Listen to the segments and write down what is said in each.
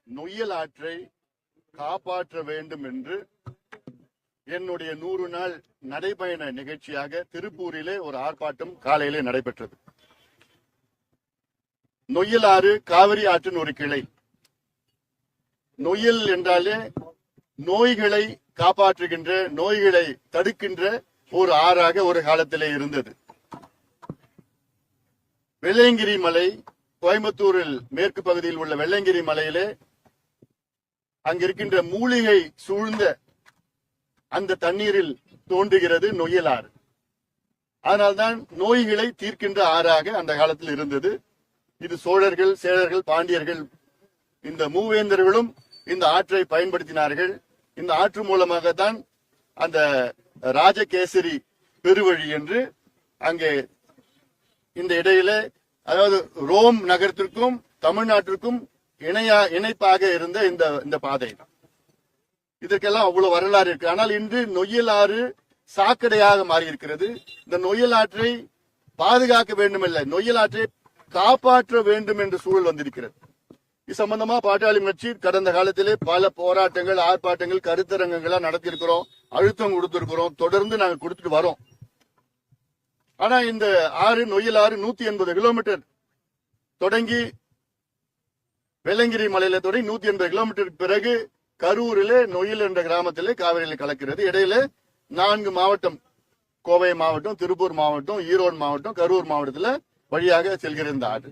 நொய்யல் ஆற்றை காப்பாற்ற வேண்டும் என்று என்னுடைய 100 நாள் நடைபயண நிகழ்ச்சியாக திருப்பூரிலே ஒரு ஆர்ப்பாட்டம் காலையிலே நடைபெற்றது. நொய்யல் ஆறு காவிரி ஆற்றின் ஒரு கிளை. நொய்யல் என்றாலே நோய்களை காப்பாற்றுகின்ற, நோய்களை தடுக்கின்ற ஒரு ஆறாக ஒரு காலத்திலே இருந்தது. வெள்ளையங்கிரி மலை, கோயம்புத்தூரில் மேற்கு பகுதியில் உள்ள வெள்ளையங்கிரி மலையிலே அங்கிருக்கின்ற மூலிகை சூழ்ந்த அந்த தண்ணீரில் தோன்றுகிறது நொய்யல் ஆறு. அதனால்தான் நோய்களை தீர்க்கின்ற ஆறாக அந்த காலத்தில் இருந்தது. இது சோழர்கள், சேரர்கள், பாண்டியர்கள் இந்த மூவேந்தர்களும் இந்த ஆற்றை பயன்படுத்தினார்கள். இந்த ஆற்று மூலமாகத்தான் அந்த ராஜகேசரி பெருவழி என்று அங்கே இந்த இடையில, அதாவது ரோம் நகரத்திற்கும் தமிழ்நாட்டிற்கும் இணைப்பாக இருந்த இந்த பாதை. இதற்கெல்லாம் அவ்வளவு வரலாறு இருக்கு. ஆனால் இன்று நொய்யல் ஆறு சாக்கடையாக மாறி இருக்கிறது. இந்த நொய்யல் ஆற்றை பாதுகாக்க வேண்டுமல்ல, நொய்யல் ஆற்றை காப்பாற்ற வேண்டும் என்ற சூழல் வந்திருக்கிறது. இது சம்பந்தமா பாட்டாளி கட்சி கடந்த காலத்திலே பல போராட்டங்கள், ஆர்ப்பாட்டங்கள், கருத்தரங்கங்களா நடத்தியிருக்கிறோம், அழுத்தம் கொடுத்திருக்கிறோம், தொடர்ந்து நாங்கள் கொடுத்துட்டு வரோம். ஆனா இந்த ஆறு, நொய்யல் ஆறு 180 கிலோமீட்டர் தொடங்கி வெள்ளங்கிரி மலையில தொடங்கி 180 கிலோமீட்டருக்கு பிறகு கரூரிலே நொய்யல் என்ற கிராமத்திலே காவிரியில கலக்கிறது. இடையில 4 மாவட்டம், கோவை மாவட்டம், திருப்பூர் மாவட்டம், ஈரோடு மாவட்டம், கரூர் மாவட்டத்துல வழியாக செல்கிற இந்த ஆறு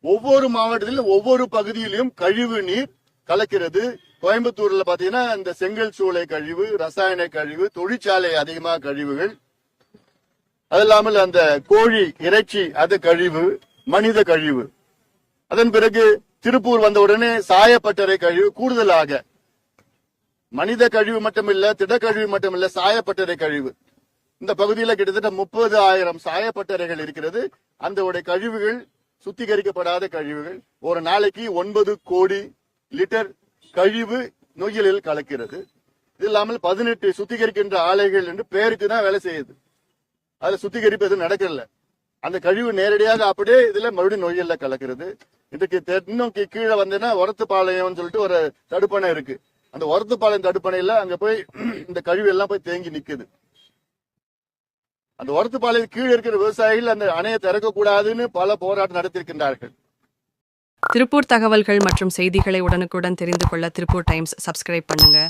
ஒவ்வொரு மாவட்டத்திலும் ஒவ்வொரு பகுதியிலும் கழிவு நீர் கலக்கிறது. கோயம்புத்தூர்ல பாத்தீங்கன்னா இந்த செங்கல் சூளை கழிவு, ரசாயன கழிவு, தொழிற்சாலை அதிகமாக கழிவுகள், அது இல்லாமல் அந்த கோழி இறைச்சி அது கழிவு, மனித கழிவு. அதன் பிறகு திருப்பூர் வந்த உடனே சாயப்பட்டறை கழிவு கூடுதலாக, மனித கழிவு மட்டுமில்ல, திடக்கழிவு மட்டுமில்ல, சாயப்பட்டறை கழிவு. இந்த பகுதியில் கிட்டத்தட்ட 30,000 சாயப்பட்டறைகள் இருக்கிறது. அந்த கழிவுகள் சுத்திகரிக்கப்படாத கழிவுகள். ஒரு நாளைக்கு 9 கோடி லிட்டர் கழிவு நொய்யலில் கலக்கிறது. இது இல்லாமல் 18 சுத்திகரிக்கின்ற ஆலைகள் என்று பேருக்கு தான் வேலை செய்யுது. அதுல சுத்திகரிப்பு எதுவும் நடக்கல. அந்த கழிவு நேரடியாக அப்படியே இதுல மறுபடியும் நொய்யல்ல கலக்கிறது. இதுக்கு இன்னும் கீழே வந்தேன்னா ஒரத்துப்பாளையம் சொல்லிட்டு ஒரு தடுப்பணை இருக்கு. அந்த ஒரத்துப்பாளையம் தடுப்பணையில அங்க போய் இந்த கழிவு எல்லாம் போய் தேங்கி நிக்குது. அந்த ஒரத்துப்பாளையம் கீழே இருக்கிற விவசாயிகள் அந்த அணையை திறக்க கூடாதுன்னு பல போராட்டம் நடத்தியிருக்கின்றார்கள். திருப்பூர் தகவல்கள் மற்றும் செய்திகளை உடனுக்குடன் தெரிந்து கொள்ள திருப்பூர் டைம்ஸ் சப்ஸ்கிரைப் பண்ணுங்க.